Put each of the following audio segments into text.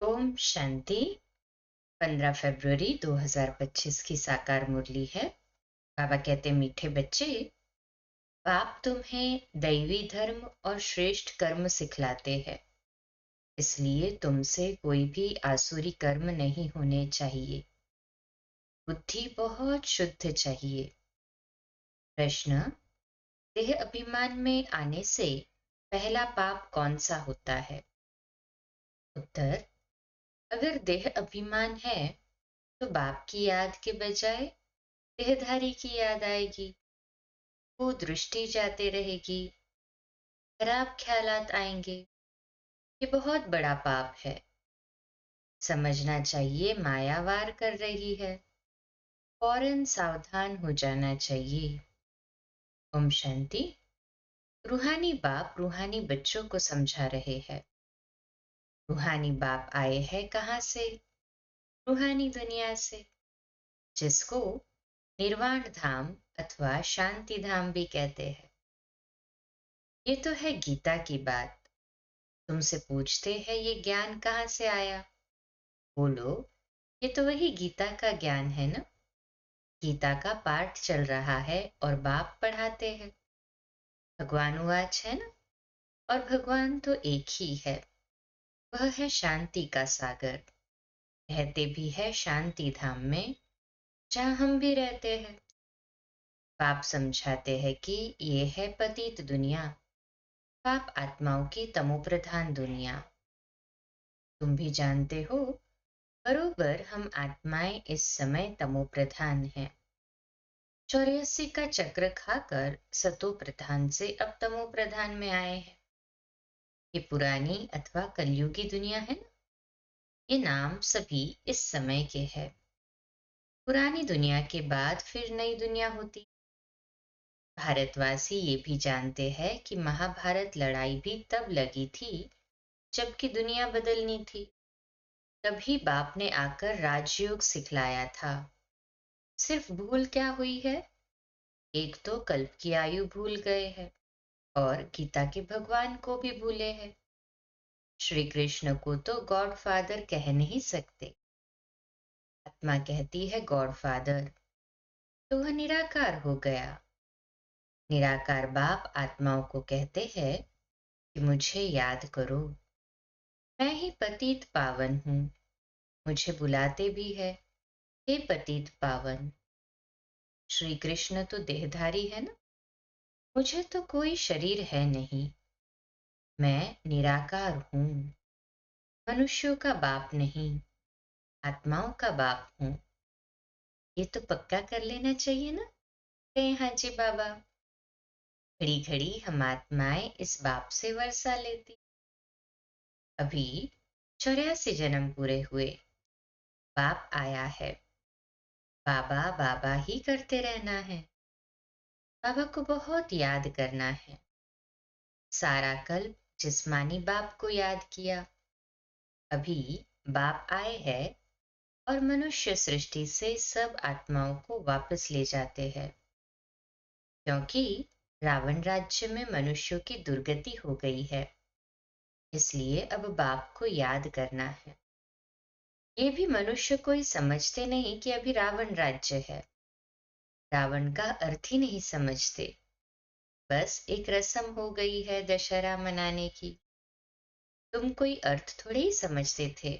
ओम शांति। 15 फरवरी 2025 की साकार मुरली है। बाबा कहते मीठे बच्चे, बाप तुम्हें दैवी धर्म और श्रेष्ठ कर्म सिखलाते हैं, इसलिए तुमसे कोई भी आसुरी कर्म नहीं होने चाहिए। बुद्धि बहुत शुद्ध चाहिए। प्रश्न, देह अभिमान में आने से पहला पाप कौन सा होता है? उत्तर, अगर देह अभिमान है तो बाप की याद के बजाय देहधारी की याद आएगी। वो दृष्टि जाते रहेगी, खराब ख्यालात आएंगे। ये बहुत बड़ा पाप है। समझना चाहिए माया वार कर रही है, फौरन सावधान हो जाना चाहिए। ओम शांति। रूहानी बाप रूहानी बच्चों को समझा रहे हैं। रूहानी बाप आए हैं कहाँ से? रूहानी दुनिया से, जिसको निर्वाण धाम अथवा शांति धाम भी कहते हैं। ये तो है गीता की बात। तुमसे पूछते हैं ये ज्ञान कहाँ से आया? बोलो, ये तो वही गीता का ज्ञान है ना। गीता का पाठ चल रहा है और बाप पढ़ाते हैं। भगवानुवाच है ना। और भगवान तो एक ही है। वह है शांति का सागर। रहते भी है शांति धाम में, जहाँ हम भी रहते हैं। बाप समझाते हैं कि ये है पतित दुनिया, पाप आत्माओं की तमोप्रधान दुनिया। तुम भी जानते हो, बरोबर हम आत्माएं इस समय तमोप्रधान हैं। 84 का चक्र खाकर सतो प्रधान से अब तमो प्रधान में आए हैं। ये पुरानी अथवा कलयुगी दुनिया है ना। ये नाम सभी इस समय के हैं। पुरानी दुनिया के बाद फिर नई दुनिया होती। भारतवासी ये भी जानते हैं कि महाभारत लड़ाई भी तब लगी थी जबकि दुनिया बदलनी थी। तभी बाप ने आकर राजयोग सिखलाया था। सिर्फ भूल क्या हुई है? एक तो कल्प की आयु भूल गए हैं और गीता के भगवान को भी भूले हैं। श्री कृष्ण को तो गॉड फादर कह नहीं सकते। आत्मा कहती है गॉड फादर, तो वह निराकार हो गया। निराकार बाप आत्माओं को कहते हैं कि मुझे याद करो, मैं ही पतित पावन हूँ। मुझे बुलाते भी है, हे पतित पावन। श्री कृष्ण तो देहधारी है ना। मुझे तो कोई शरीर है नहीं, मैं निराकार हूँ। मनुष्यों का बाप नहीं, आत्माओं का बाप हूँ। ये तो पक्का कर लेना चाहिए ना। कहे हाँ जी बाबा। घड़ी घड़ी हम आत्माएं इस बाप से वर्षा लेती। अभी 84 जन्म पूरे हुए, बाप आया है। बाबा बाबा ही करते रहना है। बाबा को बहुत याद करना है। सारा कल्प जिस्मानी बाप को याद किया। अभी बाप आए हैं और मनुष्य सृष्टि से सब आत्माओं को वापस ले जाते हैं, क्योंकि रावण राज्य में मनुष्यों की दुर्गति हो गई है। इसलिए अब बाप को याद करना है। ये भी मनुष्य कोई समझते नहीं कि अभी रावण राज्य है। रावण का अर्थ ही नहीं समझते। बस एक रस्म हो गई है दशहरा मनाने की। तुम कोई अर्थ थोड़े ही समझते थे।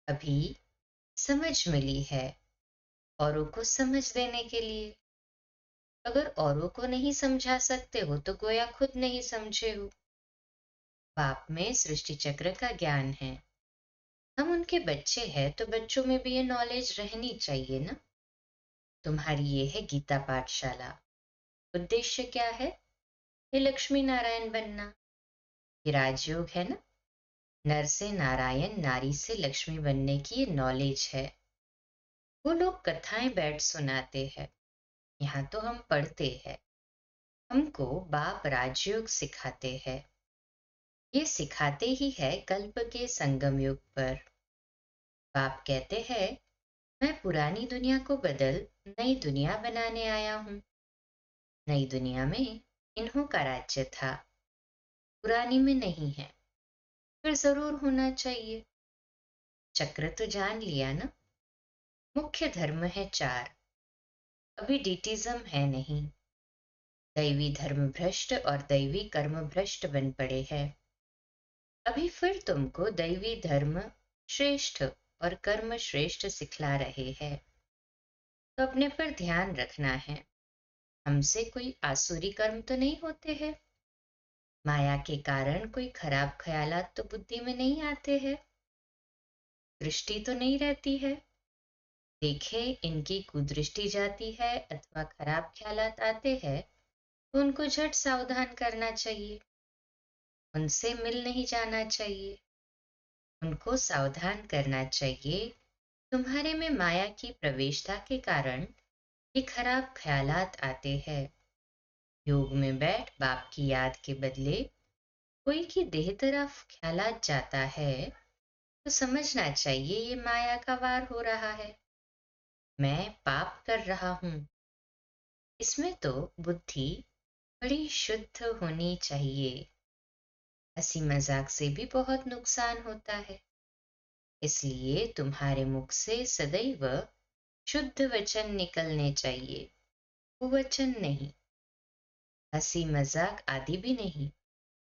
अभी समझ मिली है औरों को समझ देने के लिए। अगर औरों को नहीं समझा सकते हो तो गोया खुद नहीं समझे हो। बाप में सृष्टि चक्र का ज्ञान है। हम उनके बच्चे हैं तो बच्चों में भी ये नॉलेज रहनी चाहिए ना। तुम्हारी ये है गीता पाठशाला। उद्देश्य क्या है? ये लक्ष्मी नारायण बनना। ये राजयोग है ना। नर से नारायण, नारी से लक्ष्मी बनने की ये नॉलेज है। वो लोग कथाएं बैठ सुनाते हैं, यहाँ तो हम पढ़ते हैं। हमको बाप राजयोग सिखाते हैं। ये सिखाते ही है कल्प के संगम युग पर। बाप कहते हैं, मैं पुरानी दुनिया को बदल नई दुनिया बनाने आया हूँ। नई दुनिया में इन्हों का राज्य था, पुरानी में नहीं है। फिर जरूर होना चाहिए। चक्र तो जान लिया ना। मुख्य धर्म है चार। अभी डिटिज्म है नहीं। दैवी धर्म भ्रष्ट और दैवी कर्म भ्रष्ट बन पड़े हैं। अभी फिर तुमको दैवी धर्म श्रेष्ठ और कर्म श्रेष्ठ सिखला रहे हैं, तो अपने पर ध्यान रखना है। हमसे कोई आसुरी कर्म तो नहीं होते हैं। माया के कारण कोई खराब ख्यालात तो बुद्धि में नहीं आते हैं। दृष्टि तो नहीं रहती है। देखे इनकी कुदृष्टि जाती है अथवा खराब ख्यालात आते हैं तो उनको झट सावधान करना चाहिए। उनसे मिल नहीं जाना चाहिए। उनको सावधान करना चाहिए। तुम्हारे में माया की प्रवेशता के कारण ये खराब ख्यालात आते हैं। योग में बैठ बाप की याद के बदले कोई की देह तरफ ख्यालात जाता है तो समझना चाहिए ये माया का वार हो रहा है। मैं पाप कर रहा हूं। इसमें तो बुद्धि बड़ी शुद्ध होनी चाहिए। हंसी मजाक से भी बहुत नुकसान होता है। इसलिए तुम्हारे मुख से सदैव शुद्ध वचन निकलने चाहिए, कुवचन नहीं। हंसी मजाक आदि भी नहीं।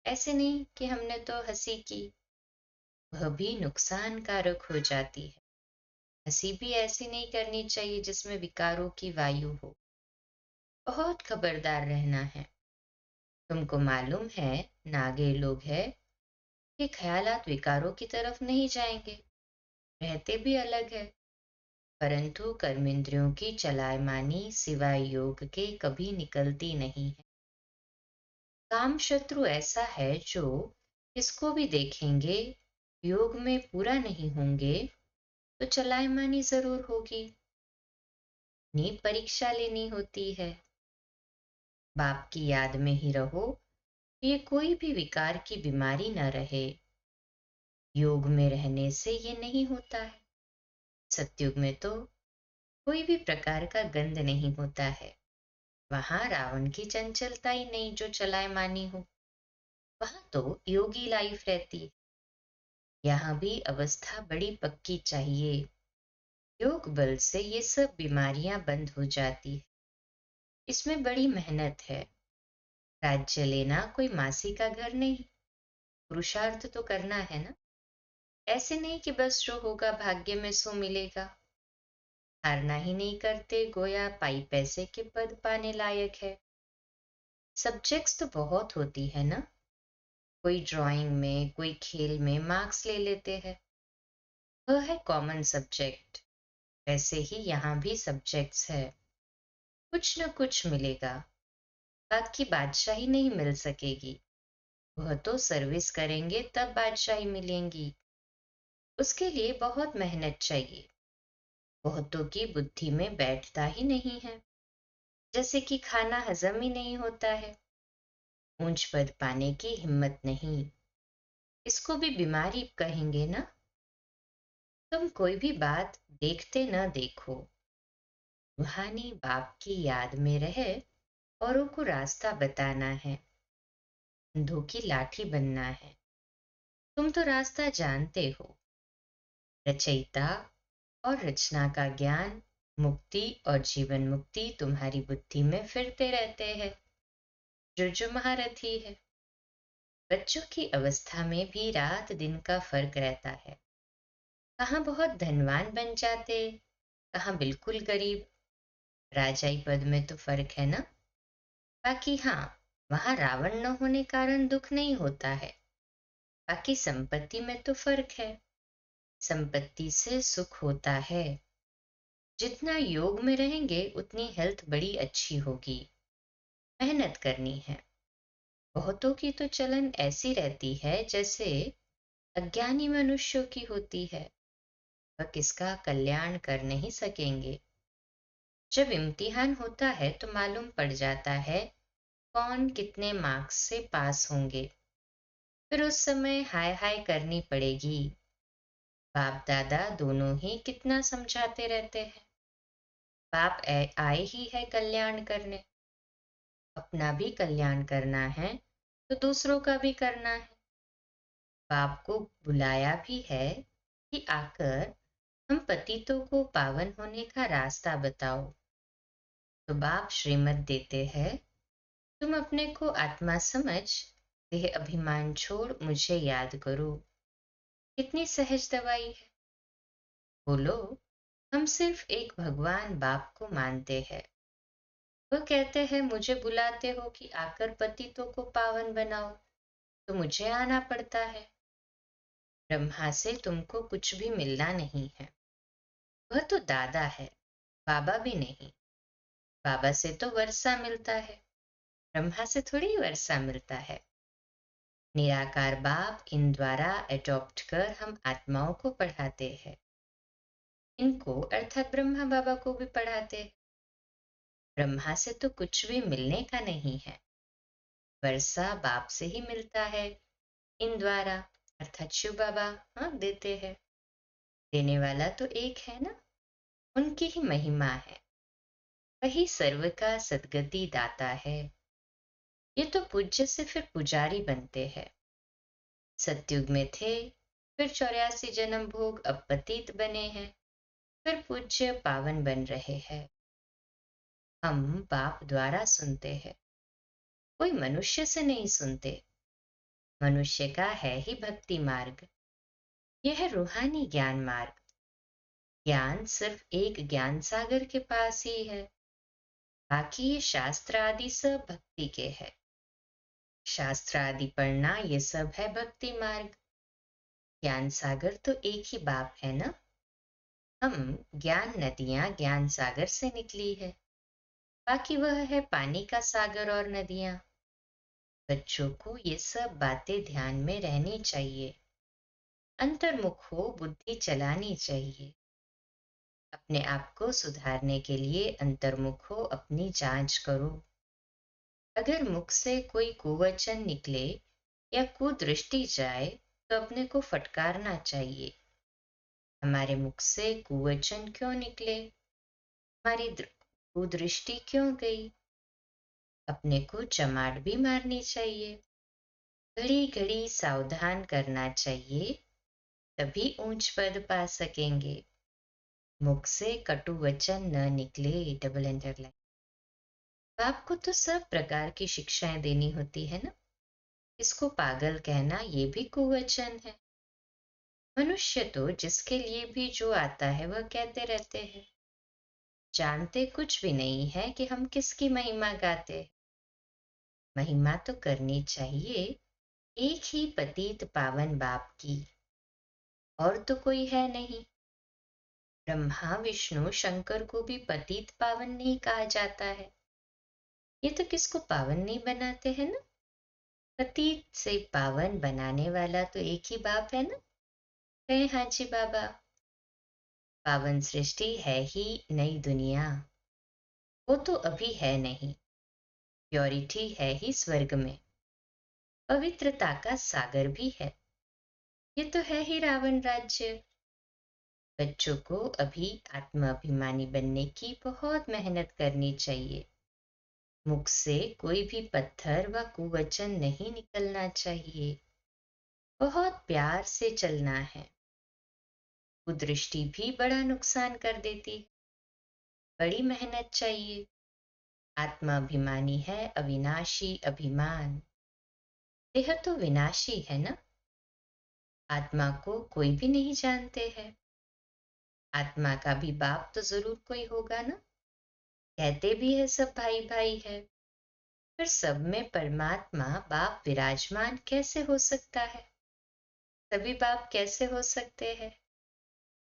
ऐसे नहीं कि हमने तो हंसी की, वह भी नुकसान कारक हो जाती है। हंसी भी ऐसी नहीं करनी चाहिए जिसमें विकारों की वायु हो। बहुत खबरदार रहना है। तुमको मालूम है नागे लोग हैं कि ख्यालात विकारों की तरफ नहीं जाएंगे, रहते भी अलग है, परंतु कर्मेंद्रियों की चलायमानी सिवाय योग के कभी निकलती नहीं है। काम शत्रु ऐसा है जो इसको भी देखेंगे, योग में पूरा नहीं होंगे तो चलायमानी जरूर होगी। नी परीक्षा लेनी होती है। बाप की याद में ही रहो। ये कोई भी विकार की बीमारी न रहे। योग में रहने से ये नहीं होता है। सतयुग में तो कोई भी प्रकार का गंध नहीं होता है। वहां रावण की चंचलता ही नहीं जो चलायमानी हो। वहां तो योगी लाइफ रहती है। यहाँ भी अवस्था बड़ी पक्की चाहिए। योग बल से ये सब बीमारियां बंद हो जाती है। इसमें बड़ी मेहनत है। राज्य लेना कोई मासी का घर नहीं। पुरुषार्थ तो करना है ना। ऐसे नहीं कि बस जो होगा भाग्य में सो मिलेगा। हारना ही नहीं करते गोया पाई पैसे के पद पाने लायक है। सब्जेक्ट्स तो बहुत होती है ना। कोई ड्राइंग में कोई खेल में मार्क्स ले लेते हैं, वह है कॉमन सब्जेक्ट। वैसे ही यहाँ भी सब्जेक्ट्स है। कुछ न कुछ मिलेगा। बाकी बादशाही नहीं मिल सकेगी। वह तो सर्विस करेंगे तब बादशाही मिलेंगी। उसके लिए बहुत मेहनत चाहिए। बहुतों की बुद्धि में बैठता ही नहीं है। जैसे कि खाना हजम ही नहीं होता है। ऊंच पद पाने की हिम्मत नहीं। इसको भी बीमारी कहेंगे ना। तुम कोई भी बात देखते न देखो, रूहानी बाप की याद में रहे, औरों को रास्ता बताना है। अंधों की लाठी बनना है। तुम तो रास्ता जानते हो। रचयिता और रचना का ज्ञान, मुक्ति और जीवन मुक्ति तुम्हारी बुद्धि में फिरते रहते हैं। जो महारथी है। बच्चों की अवस्था में भी रात दिन का फर्क रहता है। कहाँ बहुत धनवान बन जाते, कहाँ बिल्कुल गरीब। राजाई पद में तो फर्क है ना। बाकी हाँ, वहां रावण न होने कारण दुख नहीं होता है। बाकी संपत्ति में तो फर्क है। संपत्ति से सुख होता है। जितना योग में रहेंगे उतनी हेल्थ बड़ी अच्छी होगी। मेहनत करनी है। बहुतों की तो चलन ऐसी रहती है जैसे अज्ञानी मनुष्यों की होती है। वह किसका कल्याण कर नहीं सकेंगे। जब इम्तिहान होता है तो मालूम पड़ जाता है कौन कितने मार्क्स से पास होंगे। फिर उस समय हाय हाय करनी पड़ेगी। बाप दादा दोनों ही कितना समझाते रहते हैं। बाप आए ही है कल्याण करने। अपना भी कल्याण करना है तो दूसरों का भी करना है। बाप को बुलाया भी है कि आकर हम पतितों को पावन होने का रास्ता बताओ। तो बाप श्रीमत देते हैं, तुम अपने को आत्मा समझ देह अभिमान छोड़ मुझे याद करो। कितनी सहज दवाई है। बोलो, हम सिर्फ एक भगवान बाप को मानते हैं। वह कहते हैं मुझे बुलाते हो कि आकर पतितों को पावन बनाओ, तो मुझे आना पड़ता है। ब्रह्मा से तुमको कुछ भी मिलना नहीं है। वह तो दादा है, बाबा भी नहीं। बाबा से तो वर्षा मिलता है, ब्रह्मा से थोड़ी वर्षा मिलता है। निराकार बाप इन द्वारा एडॉप्ट कर हम आत्माओं को पढ़ाते हैं। इनको अर्थात ब्रह्मा बाबा को भी पढ़ाते हैं। ब्रह्मा से तो कुछ भी मिलने का नहीं है। वर्षा बाप से ही मिलता है। इन द्वारा अर्थात शिव बाबा हाँ देते हैं। देने वाला तो एक है ना, उनकी ही महिमा है। वही सर्व का सद्गति दाता है। ये तो पूज्य से फिर पुजारी बनते हैं। सतयुग में थे, फिर 84 जन्म भोग, अब पतित बने हैं, फिर पूज्य पावन बन रहे हैं। हम बाप द्वारा सुनते हैं, कोई मनुष्य से नहीं सुनते। मनुष्य का है ही भक्ति मार्ग, यह है रूहानी ज्ञान मार्ग। ज्ञान सिर्फ एक ज्ञान सागर के पास ही है। बाकी ये शास्त्र आदि सब भक्ति के है। शास्त्र आदि पढ़ना ये सब है भक्ति मार्ग। ज्ञान सागर तो एक ही बाप है ना। हम ज्ञान नदियां ज्ञान सागर से निकली है। बाकी वह है पानी का सागर और नदियां। बच्चों को ये सब बातें ध्यान में रहनी चाहिए। अंतर्मुख हो बुद्धि चलानी चाहिए। अपने आप को सुधारने के लिए अंतर्मुख हो, अपनी जांच करो। अगर मुख से कोई कुवचन निकले या कुदृष्टि जाए तो अपने को फटकारना चाहिए। हमारे मुख से कुवचन क्यों निकले, हमारी कुदृष्टि क्यों गई। अपने को चमाट भी मारनी चाहिए। घड़ी घड़ी सावधान करना चाहिए, तभी ऊंच पद पा सकेंगे। मुख से कटु वचन न निकले, डबल अंडरलाइन। बाप को तो सब प्रकार की शिक्षाएं देनी होती है ना। इसको पागल कहना ये भी कुवचन है। मनुष्य तो जिसके लिए भी जो आता है वह कहते रहते हैं। जानते कुछ भी नहीं है कि हम किसकी महिमा गाते। महिमा तो करनी चाहिए एक ही पतित पावन बाप की, और तो कोई है नहीं। ब्रह्मा विष्णु शंकर को भी पतित पावन नहीं कहा जाता है। ये तो किसको पावन नहीं बनाते हैं ना। पतित से पावन बनाने वाला तो एक ही बाप है ना। कहे हाँ जी बाबा। पावन सृष्टि है ही नई दुनिया, वो तो अभी है नहीं। प्योरिटी है ही स्वर्ग में, पवित्रता का सागर भी है। ये तो है ही रावण राज्य। बच्चों को अभी आत्माभिमानी बनने की बहुत मेहनत करनी चाहिए। मुख से कोई भी पत्थर व कुवचन नहीं निकलना चाहिए। बहुत प्यार से चलना है। कुदृष्टि भी बड़ा नुकसान कर देती। बड़ी मेहनत चाहिए। आत्माभिमानी है अविनाशी अभिमान। देह तो विनाशी है ना। आत्मा को कोई भी नहीं जानते हैं। आत्मा का भी बाप तो जरूर कोई होगा ना। कहते भी है सब भाई भाई है, फिर सब में परमात्मा बाप विराजमान कैसे हो सकता है। सभी बाप कैसे हो सकते हैं,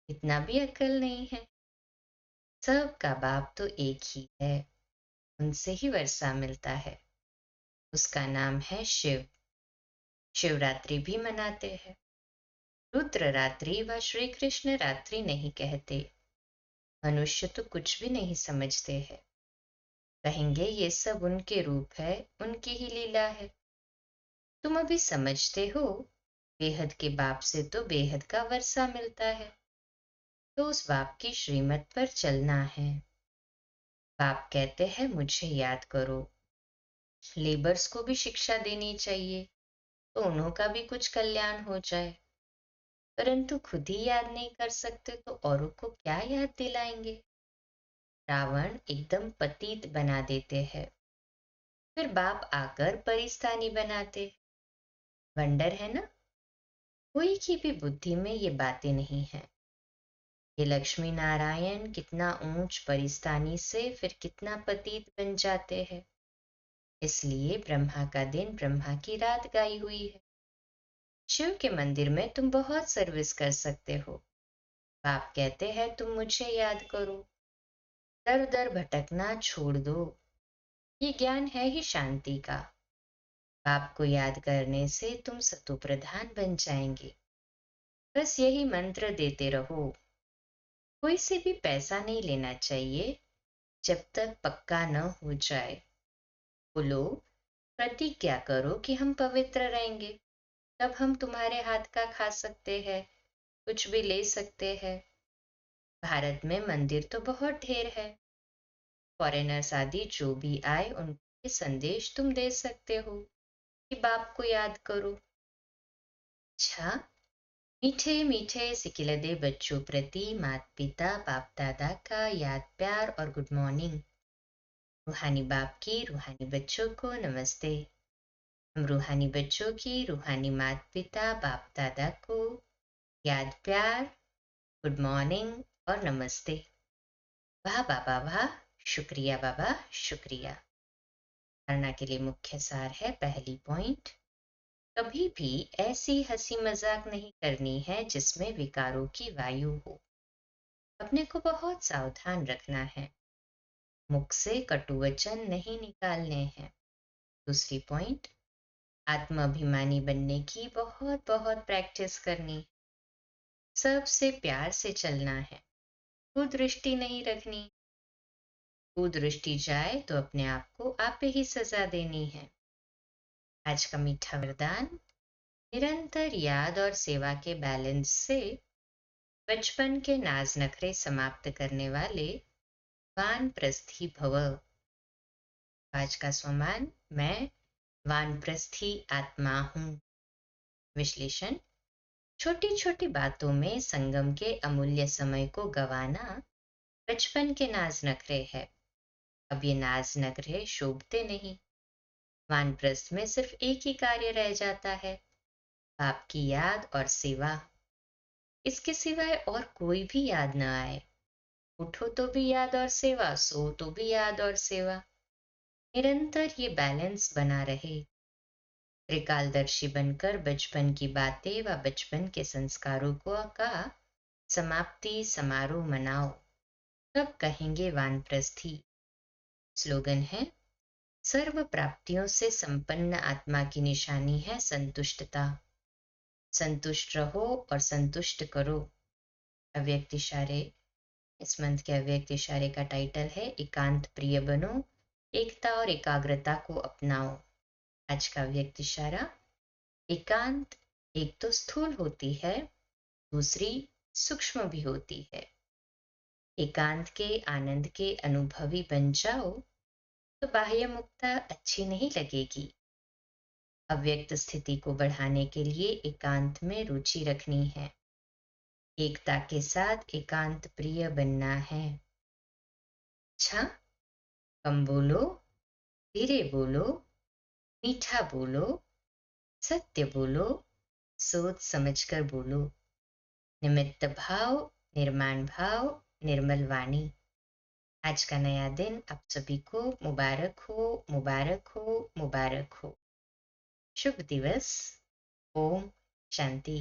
इतना भी अकल नहीं है। सबका बाप तो एक ही है, उनसे ही वर्षा मिलता है। उसका नाम है शिव। शिवरात्रि भी मनाते हैं। रुद्र रात्रि व श्री कृष्ण रात्रि नहीं कहते। मनुष्य तो कुछ भी नहीं समझते हैं। कहेंगे ये सब उनके रूप है, उनकी ही लीला है। तुम अभी समझते हो, बेहद के बाप से तो बेहद का वर्षा मिलता है। तो उस बाप की श्रीमत पर चलना है। बाप कहते हैं मुझे याद करो। लेबर्स को भी शिक्षा देनी चाहिए, तो उन्हों का भी कुछ कल्याण हो जाए। परंतु खुद ही याद नहीं कर सकते तो औरों को क्या याद दिलाएंगे। रावण एकदम पतित बना देते हैं, फिर बाप आकर परिस्तानी बनाते। वंडर है ना, कोई की भी बुद्धि में ये बातें नहीं है। ये लक्ष्मी नारायण कितना ऊंच परिस्तानी से फिर कितना पतित बन जाते हैं। इसलिए ब्रह्मा का दिन ब्रह्मा की रात गाई हुई है। शिव के मंदिर में तुम बहुत सर्विस कर सकते हो। बाप कहते हैं तुम मुझे याद करो। दर दर भटकना छोड़ दो। ये ज्ञान है ही शांति का। बाप को याद करने से तुम सतो प्रधान बन जाएंगे। बस यही मंत्र देते रहो। कोई से भी पैसा नहीं लेना चाहिए जब तक पक्का न हो जाए। बोलो, प्रतिज्ञा करो कि हम पवित्र रहेंगे, तब हम तुम्हारे हाथ का खा सकते हैं, कुछ भी ले सकते हैं। भारत में मंदिर तो बहुत ढेर है। फॉरेनर्स आदि जो भी आए उनके संदेश तुम दे सकते हो कि बाप को याद करो। अच्छा, मीठे मीठे सिकिलदे बच्चों प्रति माता पिता बाप दादा का याद प्यार और गुड मॉर्निंग। रूहानी बाप की रूहानी बच्चों को नमस्ते। हम रूहानी बच्चों की रूहानी माता पिता बाप दादा को याद प्यार, गुड मॉर्निंग और नमस्ते। वाह बाबा वाह, शुक्रिया बाबा शुक्रिया। धारणा के लिए मुख्य सार है, पहली पॉइंट, कभी भी ऐसी हंसी मजाक नहीं करनी है जिसमें विकारों की वायु हो। अपने को बहुत सावधान रखना है। मुख से कटुवचन नहीं निकालने हैं। दूसरी पॉइंट, आत्माभिमानी बनने की बहुत बहुत प्रैक्टिस करनी। सबसे प्यार से चलना है। कुदृष्टि नहीं रखनी। कुदृष्टि जाए तो अपने आप को आप ही सजा देनी है। आज का मीठा वरदान, निरंतर याद और सेवा के बैलेंस से बचपन के नाज नखरे समाप्त करने वाले वानप्रस्थी भव। आज का स्वमान, मैं वानप्रस्थी आत्मा हूँ। विश्लेषण, छोटी छोटी बातों में संगम के अमूल्य समय को गंवाना बचपन के नाज नखरे है। अब ये नाज नखरे शोभते नहीं। वानप्रस्थ में सिर्फ एक ही कार्य रह जाता है, बाप की याद और सेवा। इसके सिवाय और कोई भी याद न आए। उठो तो भी याद और सेवा, सो तो भी याद और सेवा। निरंतर ये बैलेंस बना रहे। त्रिकालदर्शी बनकर बचपन की बातें व बचपन के संस्कारों को का समाप्ति समारोह मनाओ, तब कहेंगे वानप्रस्थी। स्लोगन है, सर्व प्राप्तियों से संपन्न आत्मा की निशानी है संतुष्टता। संतुष्ट रहो और संतुष्ट करो। अव्यक्त इशारे, इस मंथ के अव्यक्त इशारे का टाइटल है, एकांत प्रिय बनो, एकता और एकाग्रता को अपनाओ। आज का अव्यक्त इशारा, एकांत एक तो स्थूल होती है, दूसरी सूक्ष्म भी होती है। एकांत के आनंद के अनुभवी बन जाओ तो बाह्य मुक्ता अच्छी नहीं लगेगी। अव्यक्त स्थिति को बढ़ाने के लिए एकांत में रुचि रखनी है। एकता के साथ एकांत प्रिय बनना है। अच्छा, कम बोलो, धीरे बोलो, मीठा बोलो, सत्य बोलो, सोच समझकर बोलो। निमित्त भाव, निर्माण भाव, निर्मल वाणी। आज का नया दिन आप सभी को मुबारक हो, मुबारक हो, मुबारक हो। शुभ दिवस। ओम शांति।